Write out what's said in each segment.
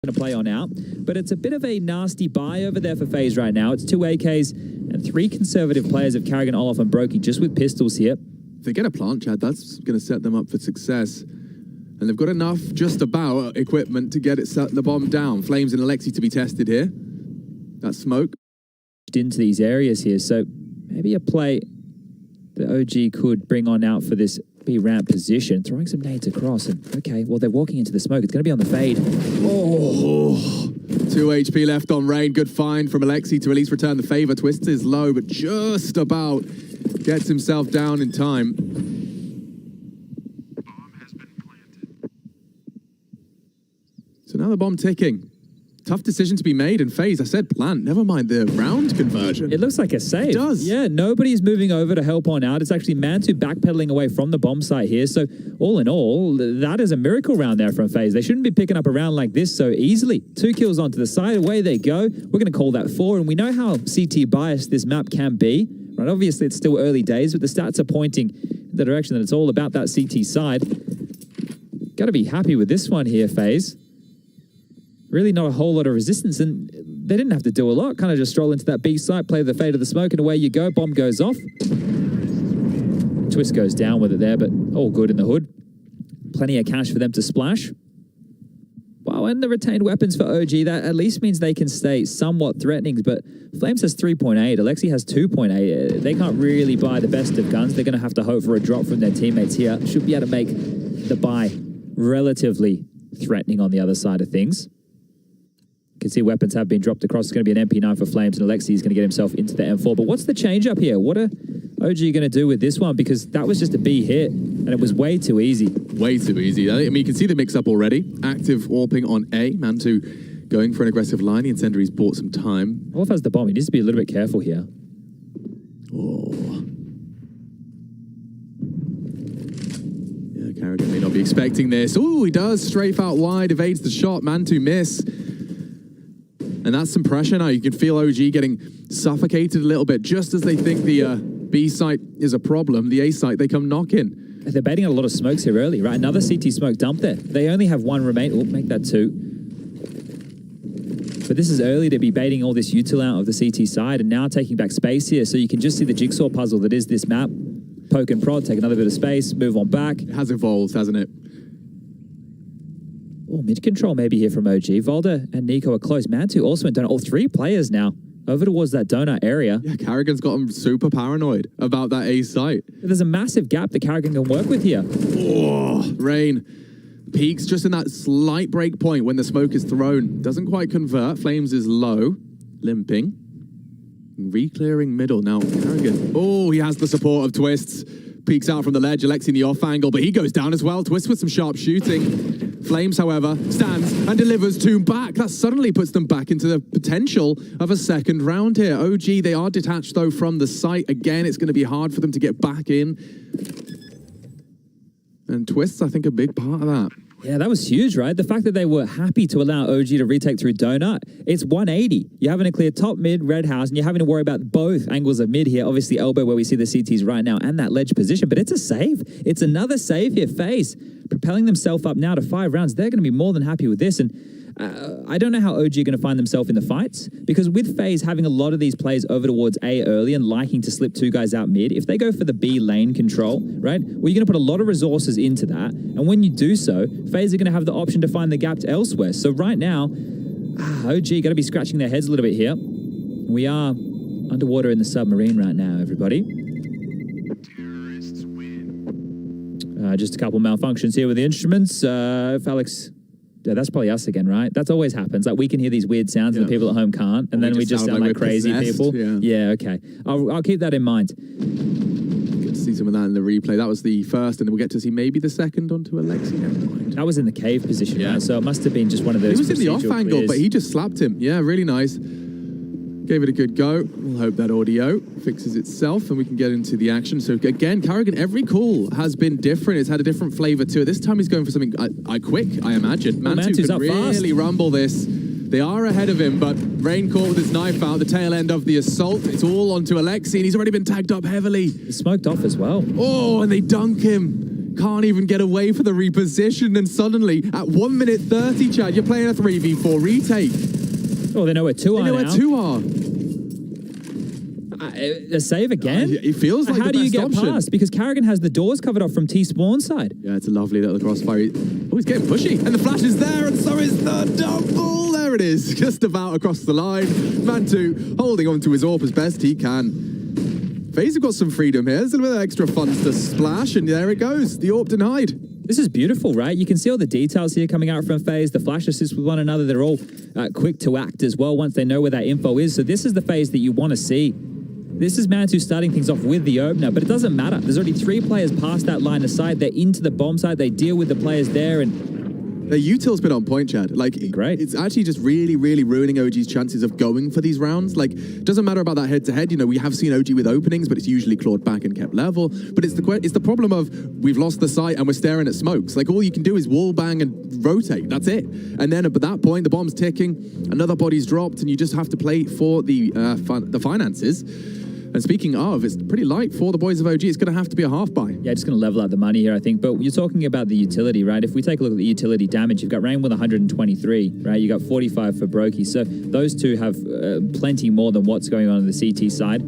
going to play on out, but it's a bit of a nasty buy over there for FaZe right now. It's 2 AKs and 3 conservative players of Carrigan, Olaf, and Brokey just with pistols here. If they get a plant, Chad, that's going to set them up for success. And they've got enough, just about, equipment to get the bomb down. Flames and Alexi to be tested here. That smoke. Into these areas here, so maybe a play that OG could bring on out for this B ramp position, throwing some nades across, and okay, well, they're walking into the smoke. It's going to be on the fade. Oh, 2 HP left on Rain. Good find from Alexi to at least return the favor. Twist is low, but just about gets himself down in time. Bomb has been planted. So now the bomb ticking. Tough decision to be made in FaZe. I said plant, never mind the round conversion. It looks like a save. It does. Yeah, nobody's moving over to help on out. It's actually Mantu backpedaling away from the bomb site here. So all in all, that is a miracle round there from FaZe. They shouldn't be picking up a round like this so easily. 2 kills onto the side, away they go. We're going to call that 4, and we know how CT biased this map can be. Right? Obviously, it's still early days, but the stats are pointing in the direction that it's all about that CT side. Got to be happy with this one here, FaZe. Really not a whole lot of resistance, and they didn't have to do a lot. Kind of just stroll into that B site, play the fade of the smoke, and away you go. Bomb goes off. Twist goes down with it there, but all good in the hood. Plenty of cash for them to splash. Wow, and the retained weapons for OG, that at least means they can stay somewhat threatening, but Flames has 3.8, Alexi has 2.8. They can't really buy the best of guns. They're going to have to hope for a drop from their teammates here. Should be able to make the buy relatively threatening on the other side of things. You can see weapons have been dropped across. It's going to be an MP9 for Flames, and Alexi is going to get himself into the M4. But what's the change up here? What are OG going to do with this one? Because that was just a B hit, and it was way too easy. Way too easy. I mean, you can see the mix-up already. Active AWPing on A. Mantu going for an aggressive line. The incendiary's bought some time. Olaf has the bomb. He needs to be a little bit careful here. Oh. Yeah, Carrigan may not be expecting this. Oh, he does. Strafe out wide, evades the shot. Mantu miss. And that's some pressure now. You can feel OG getting suffocated a little bit. Just as they think the B site is a problem, the A site, they come knocking. They're baiting a lot of smokes here early, right? Another CT smoke dump there. They only have 1 remain. Oh, make that 2. But this is early to be baiting all this util out of the CT side and now taking back space here. So you can just see the jigsaw puzzle that is this map. Poke and prod, take another bit of space, move on back. It has evolved, hasn't it? Oh, mid-control maybe here from OG. Volda and Nico are close. Mantu also in donut. All 3 players now over towards that donut area. Yeah, Carrigan's got him super paranoid about that A site. There's a massive gap that Carrigan can work with here. Oh, Rain peaks just in that slight break point when the smoke is thrown. Doesn't quite convert. Flames is low. Limping. Re-clearing middle. Now, Carrigan. Oh, he has the support of Twists. Peeks out from the ledge. Alexi in the off angle, but he goes down as well. Twist with some sharp shooting. Flames, however, stands and delivers 2 back. That suddenly puts them back into the potential of a second round here. OG, they are detached, though, from the site. Again, it's going to be hard for them to get back in. And Twists, I think, a big part of that. Yeah, that was huge, right? The fact that they were happy to allow OG to retake through donut. It's 180. You're having to clear top, mid, red house, and you're having to worry about both angles of mid here. Obviously, elbow where we see the CTs right now and that ledge position, but it's a save. It's another save here. FaZe propelling themselves up now to 5 rounds. They're going to be more than happy with this, and I don't know how OG are going to find themselves in the fights, because with FaZe having a lot of these plays over towards A early and liking to slip 2 guys out mid, if they go for the B lane control, right, well, you're going to put a lot of resources into that, and when you do so, FaZe are going to have the option to find the gaps elsewhere. So right now, OG got to be scratching their heads a little bit here. We are underwater in the submarine right now, everybody. Terrorists win. Just a couple malfunctions here with the instruments. If Alex... Yeah, that's probably us again, right? That's always happens. Like, we can hear these weird sounds and the people at home can't, and then we just sound like crazy people. Yeah, okay. I'll keep that in mind. Good to see some of that in the replay. That was the first, and then we'll get to see maybe the second onto Alexi. Never mind. That was in the cave position, right? So it must have been just one of those. He was in the off angle, but he just slapped him. Yeah, really nice. Gave it a good go. We'll hope that audio fixes itself and we can get into the action. So again, Carrigan, every call has been different. It's had a different flavor to it. This time he's going for something quick, I imagine. Mantu could really rumble this. They are ahead of him, but Rain caught with his knife out, the tail end of the assault. It's all onto Alexi, and he's already been tagged up heavily. He's smoked off as well. Oh, and they dunk him. can't even get away for the reposition, and suddenly, at 1 minute 30, Chad, you're playing a 3v4 retake. Oh, they know where two are They know now. where two are. A save again? It feels like How the do you best get option. past? Because Karrigan has the doors covered off from T-Spawn side. Yeah, it's a lovely little crossfire. Oh, he's getting pushy. And the flash is there, and so is the double. There it is, just about across the line. Man2 holding on to his AWP as best he can. FaZe have got some freedom here. There's a little bit of extra funds to splash, and there it goes. The AWP denied. This is beautiful, right? You can see all the details here coming out from FaZe, the flash assists with one another. They're all quick to act as well once they know where that info is. So this is the FaZe that you want to see. This is Man2 starting things off with the opener, but it doesn't matter. There's already 3 players past that line of sight. They're into the bomb site. They deal with the players there, and The util's been on point, Chad. Like, great. It's actually just really, really ruining OG's chances of going for these rounds. Like, doesn't matter about that head-to-head. You know, we have seen OG with openings, but it's usually clawed back and kept level. But it's the problem of we've lost the sight and we're staring at smokes. Like, all you can do is wall bang and rotate. That's it. And then at that point, the bomb's ticking, another body's dropped, and you just have to play for the finances. And speaking of, it's pretty light for the boys of OG. It's going to have to be a half buy. yeah, just going to level out the money here, I think. But you're talking about the utility, right? If we take a look at the utility damage, you've got Rain with 123, right? You got 45 for Brokey. So those two have plenty more than what's going on the CT side,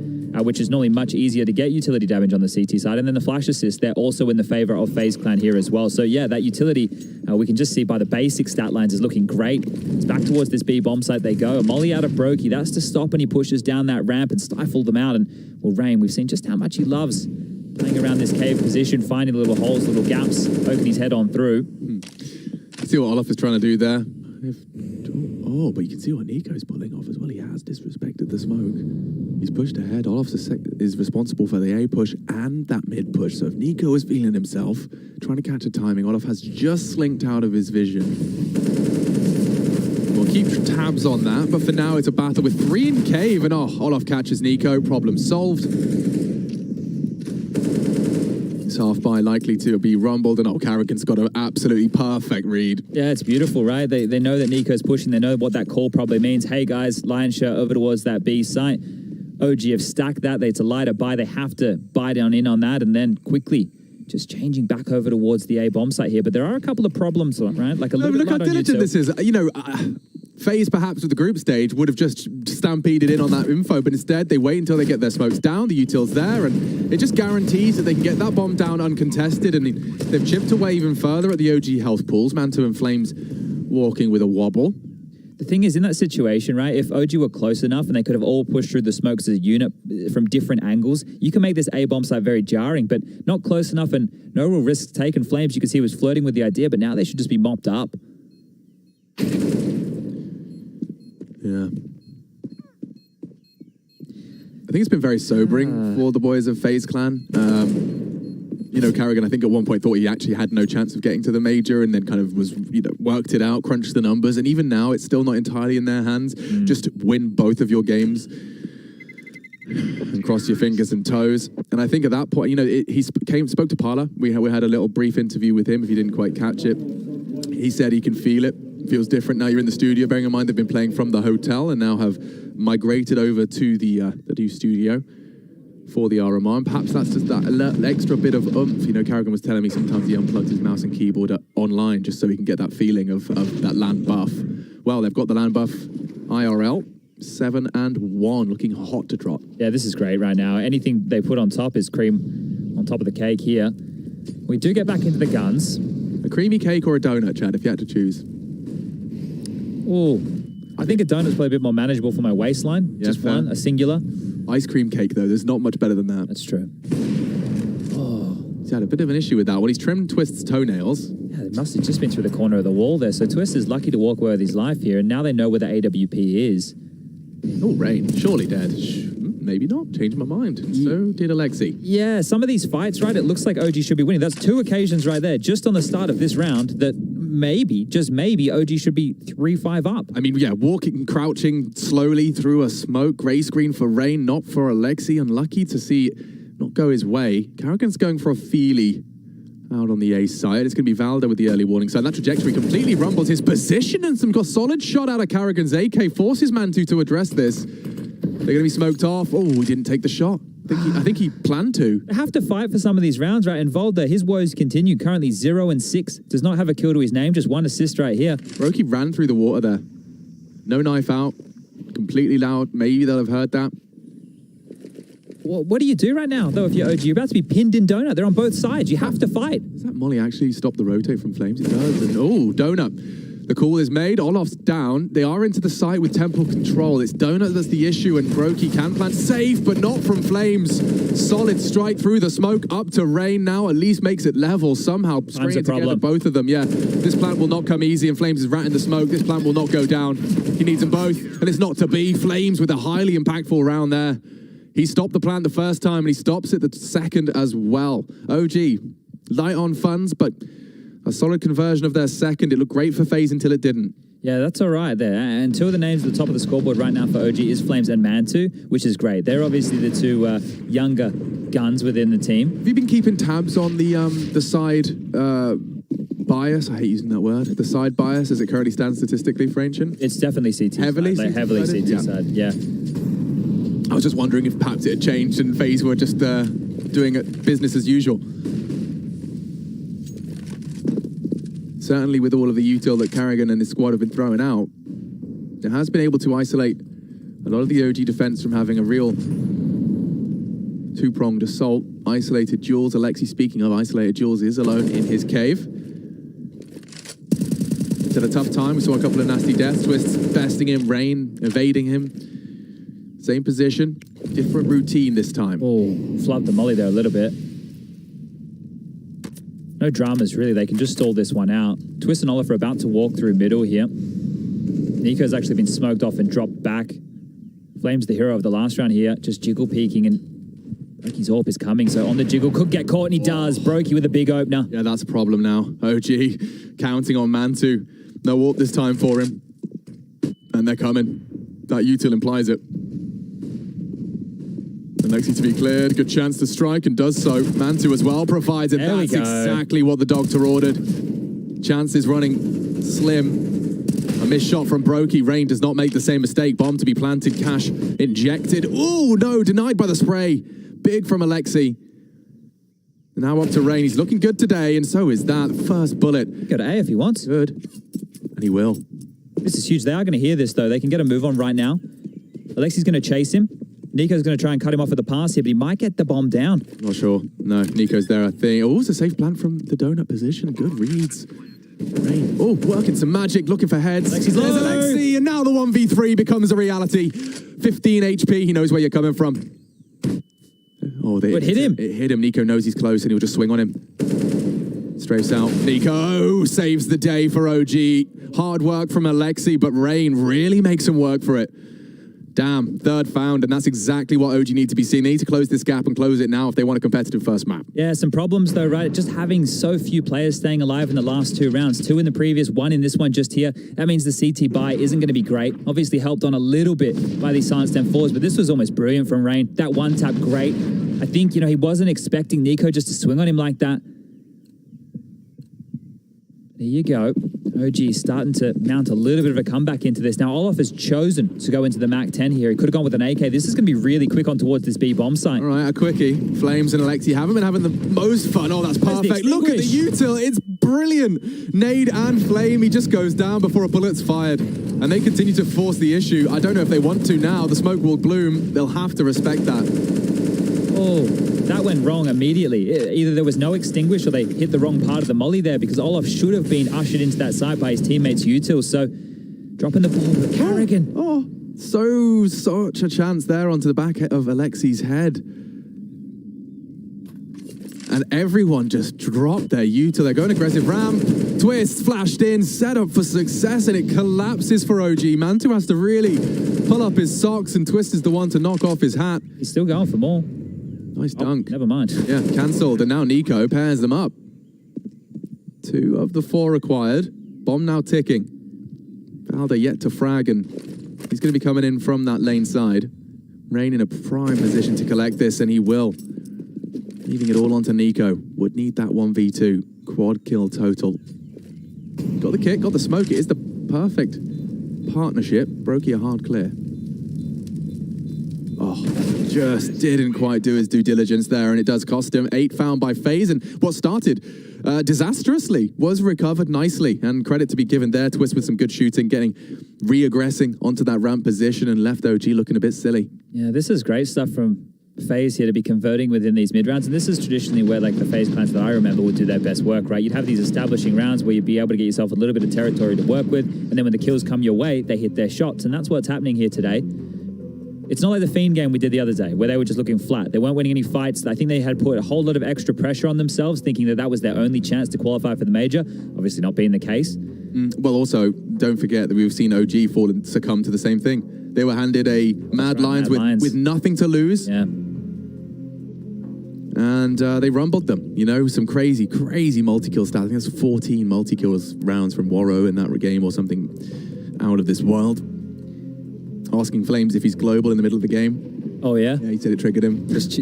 which is normally much easier to get utility damage on the CT side. And then the flash assist, they're also in the favor of FaZe Clan here as well. So yeah, that utility, we can just see by the basic stat lines, is looking great. It's back towards this B bomb site they go. A molly out of Brokey, that's to stop when he pushes down that ramp and stifle them out. And well, Rain, we've seen just how much he loves playing around this cave position, finding little holes, little gaps, poking his head on through. See what Olaf is trying to do there. Oh, but you can see what Nico's pulling off as well. He has disrespected the smoke. He's pushed ahead. Olaf is responsible for the A push and that mid push. So if Nico is feeling himself, trying to catch a timing, Olaf has just slinked out of his vision. We'll keep tabs on that, but for now it's a battle with 3 in cave, and Olaf catches Nico. Problem solved. This half by likely to be rumbled, and Karrigan's got an absolutely perfect read. Yeah, it's beautiful, right? They know that Nico's pushing. They know what that call probably means. Hey, guys, Lion Shirt over towards that B site. OG have stacked that. It's a lighter buy. They have to buy down in on that, and then quickly just changing back over towards the A bomb site here. But there are a couple of problems, right? Like a little bit Look how light on diligent util. this is. You know, FaZe perhaps with the group stage would have just stampeded in on that info, but instead they wait until they get their smokes down, the util's there, and it just guarantees that they can get that bomb down uncontested, and they've chipped away even further at the OG health pools. Man2 and Flames walking with a wobble. The thing is, in that situation, right, if OG were close enough and they could have all pushed through the smokes as a unit from different angles, you can make this A bomb site very jarring, but not close enough and no real risks taken. Flames, you can see, was flirting with the idea, but now they should just be mopped up. Yeah. I think it's been very sobering for the boys of FaZe Clan. You know, Karrigan, I think at one point thought he actually had no chance of getting to the major, and then kind of was, you know, worked it out, crunched the numbers, and even now it's still not entirely in their hands. Just win both of your games and cross your fingers and toes. And I think at that point, you know, he spoke to Parla. We had a little brief interview with him, if you didn't quite catch it. He said he can feel it. Feels different now you're in the studio, bearing in mind they've been playing from the hotel and now have migrated over to the new studio for the RMR, and perhaps that's just that extra bit of oomph. You know, Karrigan was telling me sometimes he unplugs his mouse and keyboard online just so he can get that feeling of that land buff. Well, they've got the land buff IRL, 7-1, looking hot to trot. Yeah, this is great right now. Anything they put on top is cream on top of the cake here. We do get back into the guns. A creamy cake or a donut, Chad, if you had to choose? Oh, I think a donut's probably a bit more manageable for my waistline. Yeah, just fair. one, a singular. Ice cream cake, though, there's not much better than that. That's true. He's had a bit of an issue with that. When he's trimmed Twist's toenails. Yeah, it must have just been through the corner of the wall there. So Twist is lucky to walk away with his life here, and now they know where the AWP is. Oh, Rain, surely dead. Maybe not. Changed my mind. So did Alexi. Yeah, some of these fights, right, it looks like OG should be winning. That's 2 occasions right there, just on the start of this round, that maybe, just maybe, OG should be 3-5 up. I mean, yeah, walking, crouching slowly through a smoke. Gray screen for Rain, not for Alexi. Unlucky to see it not go his way. Karrigan's going for a feely out on the A side. It's going to be Valda with the early warning sign. That trajectory completely rumbles his position, and some solid shot out of Karrigan's AK forces Man2 to address this. They're going to be smoked off. Oh, he didn't take the shot. I think he planned to. They have to fight for some of these rounds, right? And Volda, his woes continue. Currently 0-6. Does not have a kill to his name. Just 1 assist right here. Brokey ran through the water there. No knife out. Completely loud. Maybe they'll have heard that. Well, what do you do right now, though, if you're OG? You're about to be pinned in Donut. They're on both sides. You have to fight. Does that molly actually stop the rotate from Flames? It does. And, oh, Donut. The call is made. Olaf's down. They are into the site with temple control. It's Donut that's the issue, and Brokey can plant. Safe, but not from Flames. Solid strike through the smoke up to Rain now. At least makes it level somehow. Spraying together both of them. Yeah, this plant will not come easy, and Flames is ratting the smoke. This plant will not go down. He needs them both, and it's not to be. Flames with a highly impactful round there. He stopped the plant the first time, and he stops it the second as well. OG, light on funds, but a solid conversion of their second. It looked great for FaZe until it didn't. Yeah, that's all right there. And two of the names at the top of the scoreboard right now for OG is Flames and Mantu, which is great. They're obviously the two younger guns within the team. Have you been keeping tabs on the side bias? I hate using that word. The side bias as it currently stands statistically for Ancient? It's definitely CT. Heavily side, CT heavily sided? CT side, yeah. I was just wondering if perhaps it had changed and FaZe were just doing it business as usual. Certainly with all of the util that Carrigan and his squad have been throwing out, it has been able to isolate a lot of the OG defense from having a real two-pronged assault. Isolated Jules. Alexi, speaking of isolated Jules, is alone in his cave. It's had a tough time. We saw a couple of nasty deaths. Twists besting him, Rain evading him. Same position, different routine this time. Oh, flubbed the molly there a little bit. No dramas, really. They can just stall this one out. Twist and Olaf are about to walk through middle here. Nico's actually been smoked off and dropped back. Flames the hero of the last round here, just jiggle peeking, and Brokey's AWP is coming, so on the jiggle, could get caught, and he does. Brokey with a big opener. Yeah, that's a problem now. OG counting on Mantu. No AWP this time for him. And they're coming. That util implies it. Alexi to be cleared, good chance to strike, and does so. Mantu as well provides it. That's exactly what the doctor ordered. Chances running slim. A missed shot from Brokey. Rain does not make the same mistake. Bomb to be planted, cash injected. Oh no, denied by the spray. Big from Alexi. Now up to Rain. He's looking good today, and so is that. First bullet. Go to A if he wants. Good. And he will. This is huge. They are going to hear this, though. They can get a move on right now. Alexi's going to chase him. Nico's going to try and cut him off with the pass here, but he might get the bomb down. Not sure. No, Nico's there, I think. Oh, it's a safe plant from the donut position. Good reads. Rain. Oh, working some magic, looking for heads. Alexi's There's low. Alexi, and now the 1v3 becomes a reality. 15 HP, he knows where you're coming from. Oh, It hit him. It hit him. Nico knows he's close, and he'll just swing on him. Strafes out. Nico saves the day for OG. Hard work from Alexi, but Rain really makes him work for it. Damn, third found, and that's exactly what OG need to be seeing. They need to close this gap and close it now if they want a competitive first map. Yeah, some problems though, right? Just having so few players staying alive in the last two rounds. 2 in the previous, 1 in this one just here. That means the CT buy isn't going to be great. Obviously helped on a little bit by these silenced M4s, but this was almost brilliant from Rain. That one tap, great. I think, he wasn't expecting Nico just to swing on him like that. There you go. OG starting to mount a little bit of a comeback into this. Now, Olaf has chosen to go into the MAC-10 here. He could have gone with an AK. This is going to be really quick on towards this B bomb site. All right, a quickie. Flames and Alexi haven't been having the most fun. Oh, that's perfect. Look at the util. It's brilliant. Nade and Flame. He just goes down before a bullet's fired. And they continue to force the issue. I don't know if they want to now. The smoke will bloom. They'll have to respect that. Oh, that went wrong immediately. Either there was no extinguish or they hit the wrong part of the molly there, because Olaf should have been ushered into that site by his teammates util. So dropping the ball, but Carrigan. Oh, such a chance there onto the back of Alexi's head. And everyone just dropped their util. They're going aggressive ramp. Twist flashed in, set up for success, and it collapses for OG. Mantu has to really pull up his socks, and Twist is the one to knock off his hat. He's still going for more. Nice dunk. Never mind. Yeah, cancelled, and now Nico pairs them up. 2 of the 4 required. Bomb now ticking. Valda yet to frag, and he's going to be coming in from that lane side. Rain in a prime position to collect this, and he will. Leaving it all onto Nico. Would need that 1v2. Quad kill total. Got the kick, got the smoke. It is the perfect partnership. Brokey a hard clear. Oh, just didn't quite do his due diligence there, and it does cost him. 8 found by FaZe, and what started disastrously was recovered nicely, and credit to be given there. Twist with some good shooting, getting re-aggressing onto that ramp position, and left OG looking a bit silly. Yeah, this is great stuff from FaZe here to be converting within these mid rounds, and this is traditionally where like the FaZe clans that I remember would do their best work, right? You'd have these establishing rounds where you'd be able to get yourself a little bit of territory to work with, and then when the kills come your way, they hit their shots, and that's what's happening here today. It's not like the Fiend game we did the other day, where they were just looking flat. They weren't winning any fights. I think they had put a whole lot of extra pressure on themselves, thinking that that was their only chance to qualify for the major. Obviously not being the case. Well, also, don't forget that we've seen OG fall and succumb to the same thing. They were handed a Mad Lions with nothing to lose. Yeah. And they rumbled them, you know, some crazy, crazy multi-kill stats. I think that's 14 multi-kills rounds from Waro in that game or something out of this world. Asking Flames if he's global in the middle of the game. Oh, yeah? Yeah, he said it triggered him. Just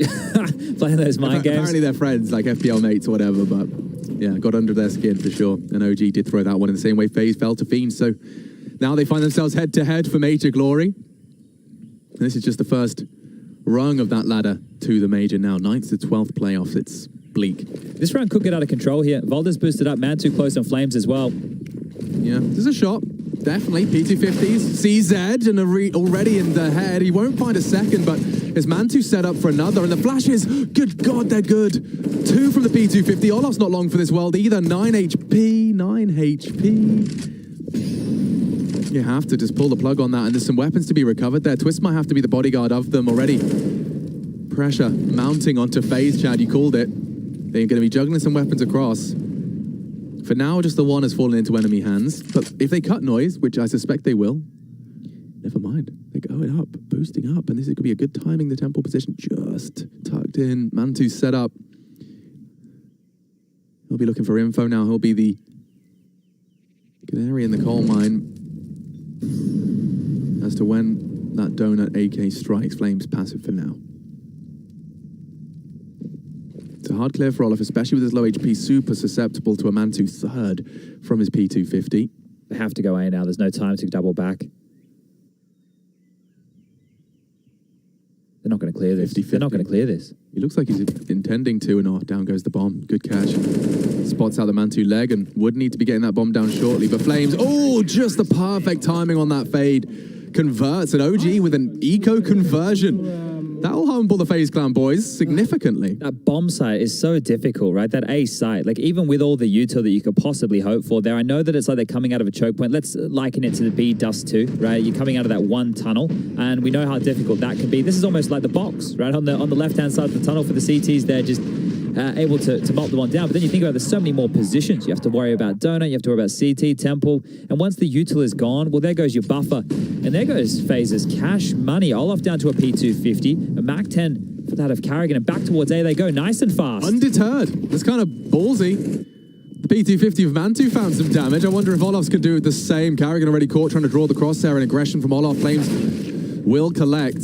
playing those mind games. Apparently they're friends, like FPL mates or whatever, but yeah, got under their skin for sure. And OG did throw that one in the same way FaZe fell to Fiend. So now they find themselves head-to-head for major glory. And this is just the first rung of that ladder to the major now. 9th to 12th playoffs. It's bleak. This round could get out of control here. Valda's boosted up. Man too close on Flames as well. Yeah, there's a shot. Definitely. P250s. CZ and already in the head. He won't find a second, but his Mantu set up for another. And the flashes, good God, they're good. 2 from the P250. Olaf's not long for this world either. 9 HP. 9 HP. You have to just pull the plug on that. And there's some weapons to be recovered there. Twist might have to be the bodyguard of them already. Pressure mounting onto FaZe, Chad. You called it. They're going to be juggling some weapons across. For now, just the one has fallen into enemy hands. But if they cut noise, which I suspect they will, never mind. They're going up, boosting up. And this could be a good timing. The temple position just tucked in. Mantu set up. He'll be looking for info now. He'll be the canary in the coal mine as to when that donut AK strikes. Flames passive for now. It's a hard clear for Olaf, especially with his low HP, super susceptible to a Mantu third from his P250. They have to go A now. There's no time to double back. They're not going to clear this. 50-50. They're not going to clear this. He looks like he's intending to, and oh, down goes the bomb. Good catch. Spots out the Mantu leg and would need to be getting that bomb down shortly. But Flames, oh, just the perfect timing on that fade. Converts an OG with an eco conversion. That'll humble the FaZe clan boys significantly. That bomb site is so difficult, right? That A site, like even with all the util that you could possibly hope for there, I know that it's like they're coming out of a choke point. Let's liken it to the B Dust 2, right? You're coming out of that one tunnel, and we know how difficult that can be. This is almost like the box, right? On the left-hand side of the tunnel for the CTs, they're just able to melt the one down. But then you think about there's so many more positions. You have to worry about Donut, you have to worry about CT, Temple, and once the util is gone, well, there goes your buffer. And there goes FaZe's cash money. Olaf down to a P250, a Mac 10 for that of Carrigan, and back towards A they go, nice and fast. Undeterred. That's kind of ballsy. The P250 of Mantu found some damage. I wonder if Olaf's could do it the same. Carrigan already caught trying to draw the crosshair, and aggression from Olaf. Flames will collect.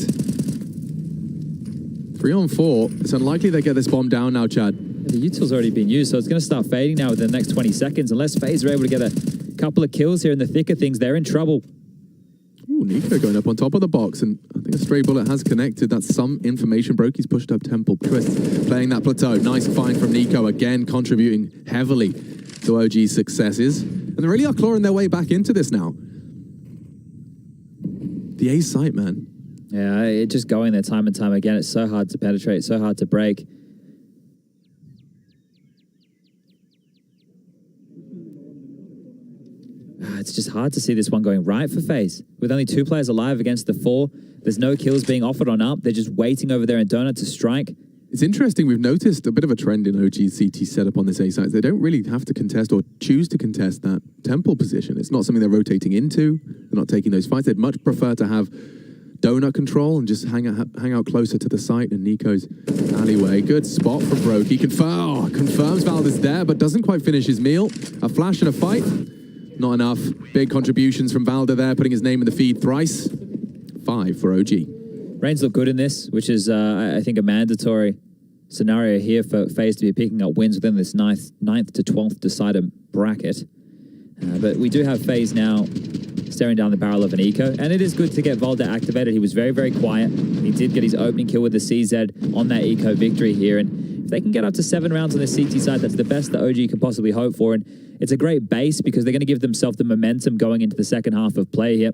3 on 4. It's unlikely they get this bomb down now, Chad. The util's already been used, so it's going to start fading now within the next 20 seconds. Unless FaZe are able to get a couple of kills here in the thick of things, they're in trouble. Ooh, Nico going up on top of the box, and I think a stray bullet has connected. That's some information broke. He's pushed up Temple. Twist playing that plateau. Nice find from Nico, again contributing heavily to OG's successes. And they really are clawing their way back into this now. The A site, man. Yeah, it's just going there time and time again. It's so hard to penetrate, so hard to break. It's just hard to see this one going right for FaZe. With only 2 players alive against the 4, there's no kills being offered on up. They're just waiting over there in Donut to strike. It's interesting. We've noticed a bit of a trend in OG's CT setup on this A site. They don't really have to contest or choose to contest that Temple position. It's not something they're rotating into. They're not taking those fights. They'd much prefer to have Donut control and just hang out closer to the site in Nico's alleyway. Good spot for Broke. He confirms Valda's there, but doesn't quite finish his meal. A flash and a fight. Not enough. Big contributions from Valda there, putting his name in the feed thrice. 5 for OG. Reigns look good in this, which is, I think, a mandatory scenario here for FaZe to be picking up wins within this 9th to 12th decider bracket. But we do have FaZe now staring down the barrel of an eco. And it is good to get Volda activated. He was very, very quiet. He did get his opening kill with the CZ on that eco victory here. And if they can get up to 7 rounds on the CT side, that's the best that OG could possibly hope for. And it's a great base because they're going to give themselves the momentum going into the second half of play here.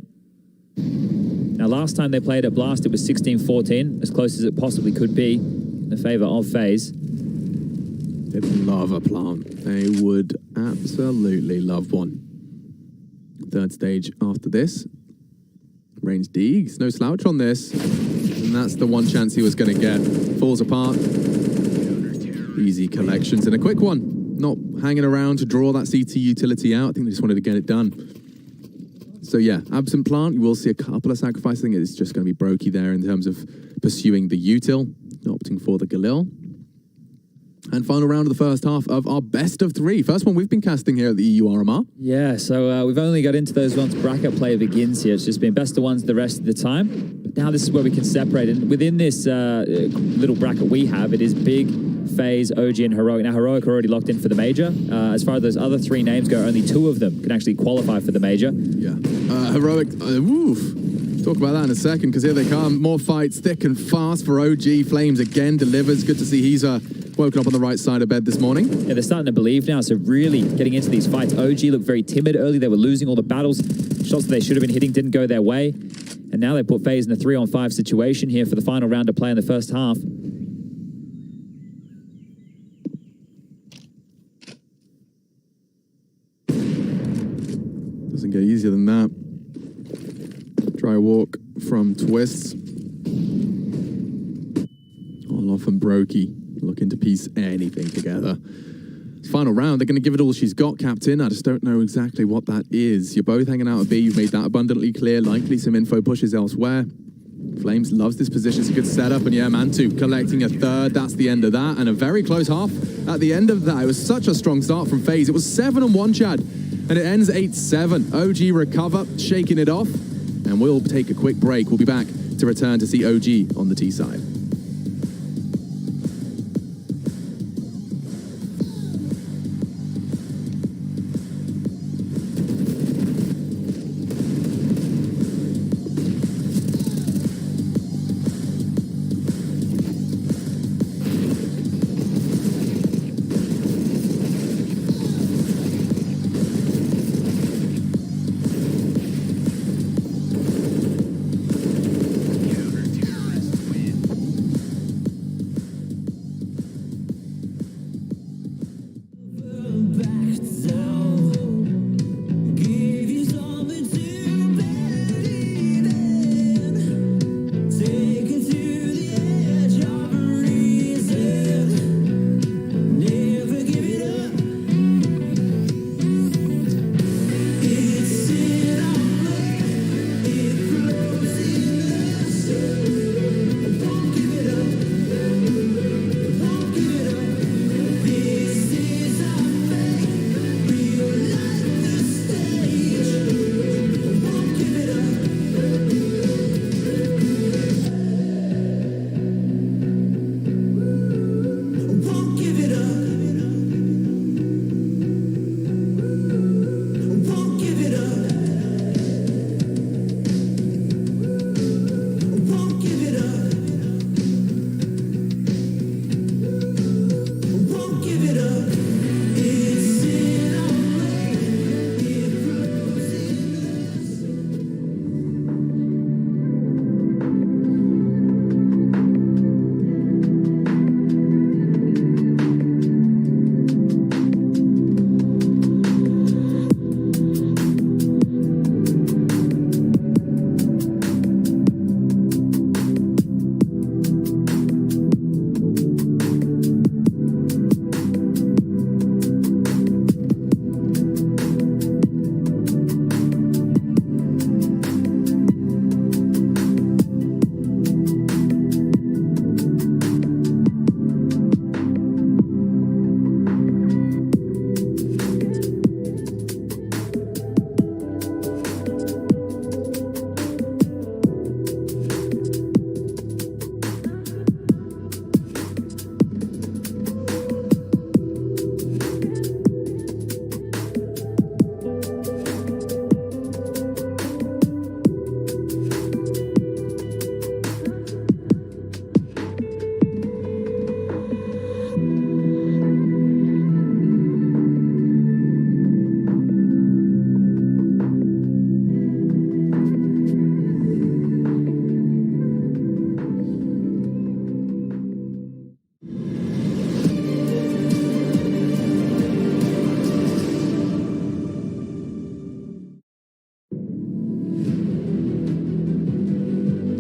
Now, last time they played at Blast, it was 16-14, as close as it possibly could be in favor of FaZe. They'd love a plant. They would absolutely love one. Third stage after this. Range Deegs, no slouch on this. And that's the one chance he was going to get. Falls apart. Easy collections and a quick one. Not hanging around to draw that CT utility out. I think they just wanted to get it done. So yeah, absent plant, you will see a couple of sacrifices. I think it's just going to be Brokey there in terms of pursuing the util, opting for the Galil. And final round of the first half of our best of 3. First one we've been casting here at the EU RMR. Yeah, so we've only got into those once bracket play begins here. It's just been best of ones the rest of the time. But now this is where we can separate. And within this little bracket we have, it is Big, FaZe, OG, and Heroic. Now, Heroic are already locked in for the major. As far as those other 3 names go, only 2 of them can actually qualify for the major. Yeah. Heroic, woof. Talk about that in a second, because here they come. More fights, thick and fast for OG. Flames again delivers. Good to see he's woken up on the right side of bed this morning. Yeah, they're starting to believe now, so really getting into these fights. OG looked very timid early. They were losing all the battles. Shots that they should have been hitting didn't go their way. And now they put FaZe in a 3-on-5 situation here for the final round of play in the first half. Doesn't get easier than that. Dry walk from Twists. On off and Brokey looking to piece anything together. Final round, they're going to give it all she's got, Captain. I just don't know exactly what that is. You're both hanging out at B. You've made that abundantly clear. Likely some info pushes elsewhere. Flames loves this position. It's a good setup. And yeah, Mantu collecting a third. That's the end of that. And a very close half at the end of that. It was such a strong start from FaZe. It was 7-1, Chad. And it ends 8-7. OG recover, shaking it off. And we'll take a quick break. We'll be back to return to see OG on the T side.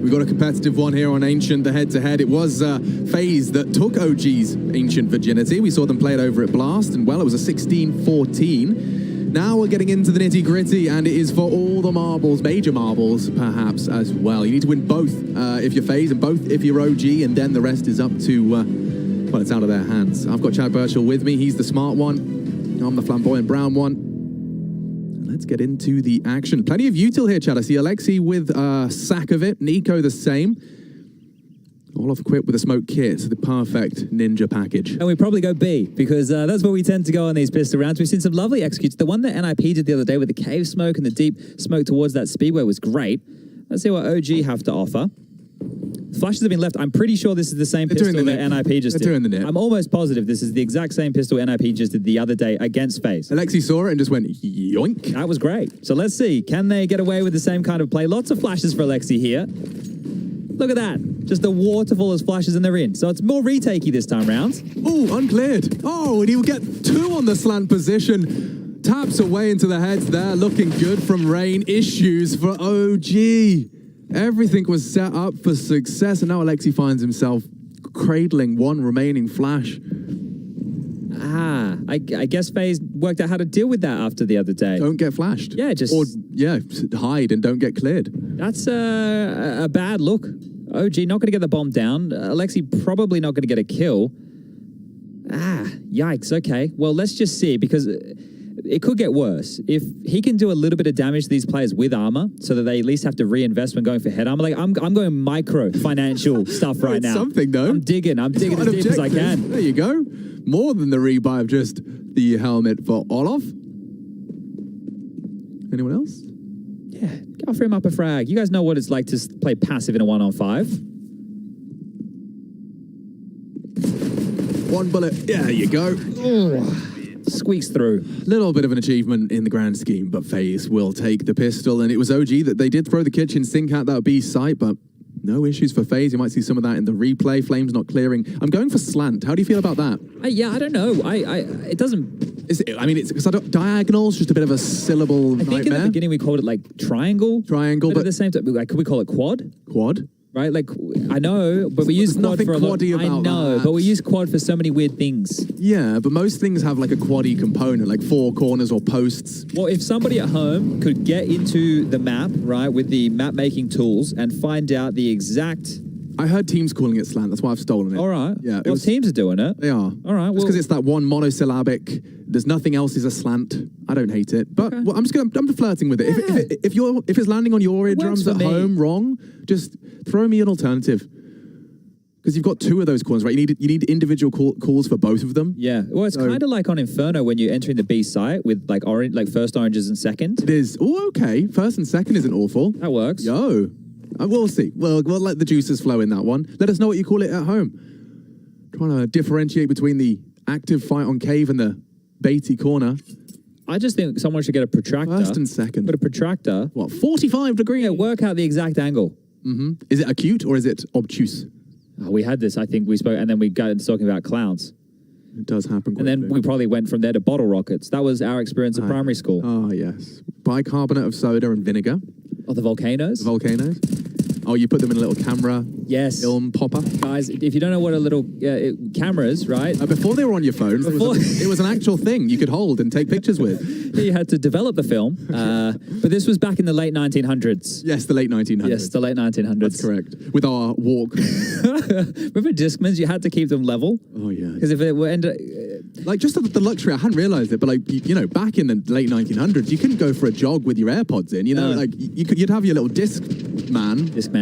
We got a competitive one here on Ancient, the head-to-head. It was FaZe that took OG's Ancient virginity. We saw them play it over at Blast, and well, it was a 16-14. Now we're getting into the nitty-gritty, and it is for all the marbles, major marbles, perhaps, as well. You need to win both if you're FaZe, and both if you're OG, and then the rest is up to, well, it's out of their hands. I've got Chad Burchell with me. He's the smart one. I'm the flamboyant brown one. Let's get into the action. Plenty of util here, Chad. I see Alexi with a sack of it. Nico the same. All equipped with a smoke kit. The perfect ninja package. And we probably go B, because that's where we tend to go on these pistol rounds. We've seen some lovely executes. The one that NIP did the other day with the cave smoke and the deep smoke towards that speedway was great. Let's see what OG have to offer. Flashes have been left. I'm pretty sure this is the same pistol that NIP just did. They're doing the nip. I'm almost positive this is the exact same pistol NIP just did the other day against FaZe. Alexi saw it and just went yoink. That was great. So let's see. Can they get away with the same kind of play? Lots of flashes for Alexi here. Look at that. Just a waterfall of flashes and they're in. So it's more retakey this time round. Oh, uncleared. Oh, and he'll get two on the slant position. Taps away into the heads there. Looking good from Rain. Issues for OG. Everything was set up for success, and now Alexi finds himself cradling one remaining flash. I guess FaZe worked out how to deal with that after the other day. Don't get flashed. Yeah, just... Or, yeah, hide and don't get cleared. That's a bad look. OG not going to get the bomb down. Alexi probably not going to get a kill. Yikes. Okay. Well, let's just see, because it could get worse. If he can do a little bit of damage to these players with armor, so that they at least have to reinvest when going for head armor. Like, I'm going micro financial stuff right now. Something, though. I'm digging as deep as I can. There you go. More than the rebuy of just the helmet for Olof. Anyone else? Yeah, offer him up a frag. You guys know what it's like to play passive in a 1-on-5. One bullet. Yeah, there you go. Squeaks through. Little bit of an achievement in the grand scheme, but FaZe will take the pistol. And it was OG that they did throw the kitchen sink at that B site, but no issues for FaZe. You might see some of that in the replay. Flames not clearing. I'm going for slant. How do you feel about that? Yeah, I don't know. It doesn't... It's because diagonal's just a bit of a syllable nightmare. I think in the beginning we called it like triangle. Triangle, but at the same time, like, could we call it quad? Quad? Right, like, I know, but we use quad for a lot. I know, but we use quad for so many weird things. Yeah, but most things have like a quaddy component, like four corners or posts. Well, if somebody at home could get into the map, right, with the map making tools and find out the exact... I heard teams calling it slant, that's why I've stolen it. All right. Yeah, well, teams are doing it. They are. All right. Just because it's that one monosyllabic, there's nothing else is a slant. I don't hate it, but well, I'm flirting with it. Yeah. If it's landing on your eardrums at home wrong, just throw me an alternative. Because you've got two of those corners, right? You need individual calls for both of them. Yeah. Well, it's kind of like on Inferno when you're entering the B site with like orange, like first oranges and second. It is. Oh, okay. First and second isn't awful. That works. Yo. We'll see. We'll let the juices flow in that one. Let us know what you call it at home. Trying to differentiate between the active fight on cave and the baity corner. I just think someone should get a protractor. First and second. But a protractor. What, 45 degrees? Yeah, work out the exact angle. Mm-hmm. Is it acute or is it obtuse? Oh, we had this, I think we spoke, and then we got into talking about clowns. It does happen. And then we probably went from there to bottle rockets. That was our experience at primary school. Oh, yes. Bicarbonate of soda and vinegar. Oh, the volcanoes? The volcanoes. Oh, you put them in a little camera. Yes. Film popper. Guys, if you don't know what a little cameras, right? Before they were on your phones, it was an actual thing you could hold and take pictures with. You had to develop the film. But this was back in the late 1900s. Yes, the late 1900s. Yes, the late 1900s. That's correct. With our walk. Remember Discmans? You had to keep them level. Oh, yeah. Because if it were like, just the luxury, I hadn't realized it, but like, you know, back in the late 1900s, you couldn't go for a jog with your AirPods in, you know, like you'd have your little Discman.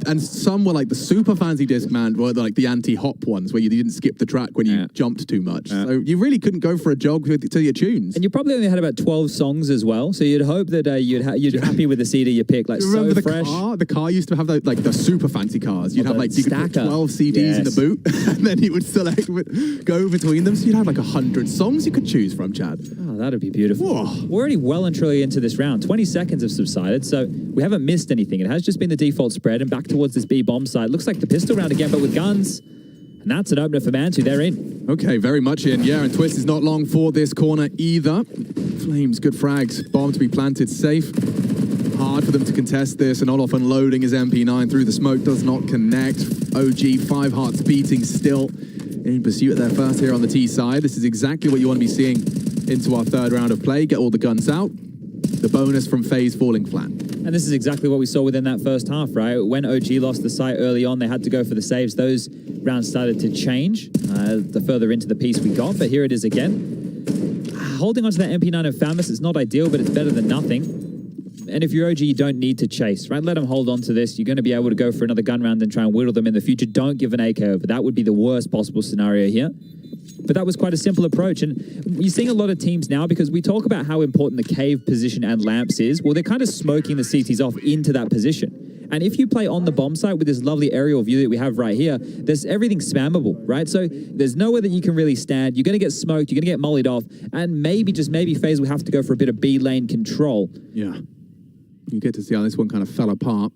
And some were like the super fancy Discman, were like the anti-hop ones where you didn't skip the track when you jumped too much. So you really couldn't go for a jog to your tunes. And you probably only had about 12 songs as well. So you'd hope that you'd happy with the CD you picked. Like, remember so the fresh. car? The car used to have the super fancy cars. You'd have like you could put 12 CDs in the boot, and then you would select go between them. So you'd have like 100 songs you could choose from, Chad. Oh, that'd be beautiful. Whoa. We're already well and truly into this round. 20 seconds have subsided, so we haven't missed anything. It has just been the default spread, and back towards this B bomb side. Looks like the pistol round again, but with guns. And that's an opener for Mantu. They're in. Okay, very much in. Yeah, and Twist is not long for this corner either. Flames, good frags. Bomb to be planted safe. hard for them to contest this, and Olof unloading his MP9 through the smoke does not connect. OG, 5 hearts beating still in pursuit of their first here on the T side. This is exactly what you want to be seeing into our third round of play. Get all the guns out. The bonus from FaZe falling flat. And this is exactly what we saw within that first half, right? When OG lost the site early on, they had to go for the saves. Those rounds started to change the further into the piece we got, but here it is again. Holding onto that MP9 of Famus is not ideal, but it's better than nothing. And if you're OG, you don't need to chase, right? Let them hold on to this. You're going to be able to go for another gun round and try and whittle them in the future. Don't give an AK over. That would be the worst possible scenario here. But that was quite a simple approach. And you're seeing a lot of teams now, because we talk about how important the cave position and lamps is. Well, they're kind of smoking the CTs off into that position. And if you play on the bomb site with this lovely aerial view that we have right here, there's everything spammable, right? So there's nowhere that you can really stand. You're going to get smoked. You're going to get mollied off. And maybe, just maybe, FaZe will have to go for a bit of B lane control. Yeah. You get to see how this one kind of fell apart.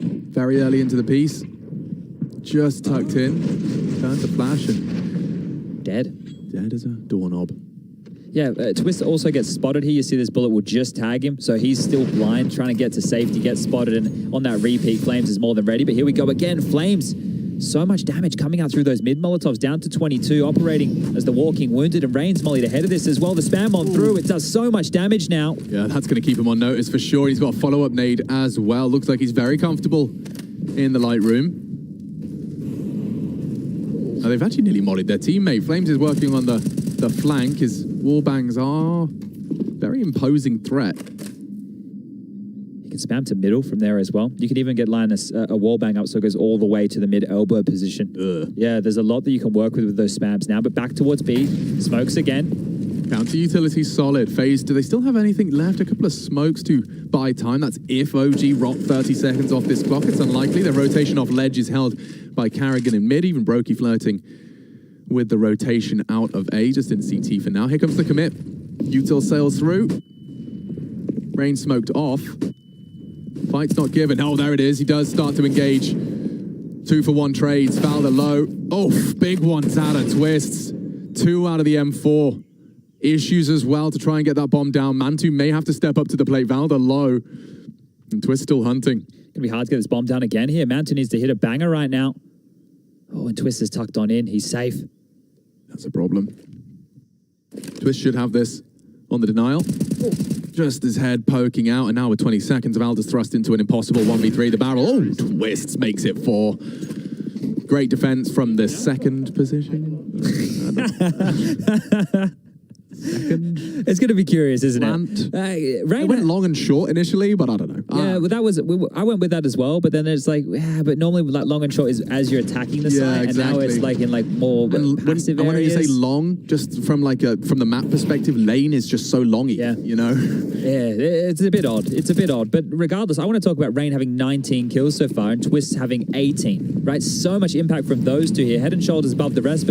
Very early into the piece. Just tucked in. Turned to flash and... Dead as a doorknob. Yeah, Twist also gets spotted here. You see this bullet will just tag him, so he's still blind, trying to get to safety, gets spotted, and on that repeat, Flames is more than ready. But here we go again. Flames, so much damage coming out through those mid Molotovs, down to 22, operating as the walking wounded, and Rain's mollied ahead of this as well. The spam on through, it does so much damage now. Yeah, that's going to keep him on notice for sure. He's got a follow-up nade as well. Looks like he's very comfortable in the light room. Now, they've actually nearly modded their teammate. Flames is working on the flank. His wallbangs are very imposing threat. You can spam to middle from there as well. You can even get Linus a wallbang up so it goes all the way to the mid elbow position. Yeah, there's a lot that you can work with those spams now. But back towards B. Smokes again. Counter utility solid. FaZe, do they still have anything left? A couple of smokes to buy time. That's if OG rock 30 seconds off this clock. It's unlikely. The rotation off ledge is held by Carrigan in mid. Even Brokey flirting with the rotation out of A. Just in CT for now. Here comes the commit. Util sails through. Rain smoked off. Fight's not given. Oh, there it is. He does start to engage. 2-for-1 trades. Valder low. Oh, big ones out of Twists. 2 out of the M4. Issues as well to try and get that bomb down. Mantu may have to step up to the plate. Valder low. And Twist still hunting. Gonna be hard to get this bomb down again here. Mantu needs to hit a banger right now. Oh, and Twist is tucked on in. He's safe. That's a problem. Twist should have this on the denial. Just his head poking out, and now with 20 seconds, Valder's thrust into an impossible 1v3. The barrel, oh, Twists makes it 4. Great defense from the second position. It's going to be curious, isn't it? Rain went long and short initially, but I don't know. Yeah, well, that was I went with that as well. But then it's like, yeah, but normally like long and short is as you're attacking the site, exactly. and now it's like in like more passive when you areas. say long, just from like from the map perspective, lane is just so longy. Yeah, you know. Yeah, it's a bit odd. It's a bit odd. But regardless, I want to talk about Rain having 19 kills so far and Twist having 18. Right, so much impact from those two here, head and shoulders above the rest. But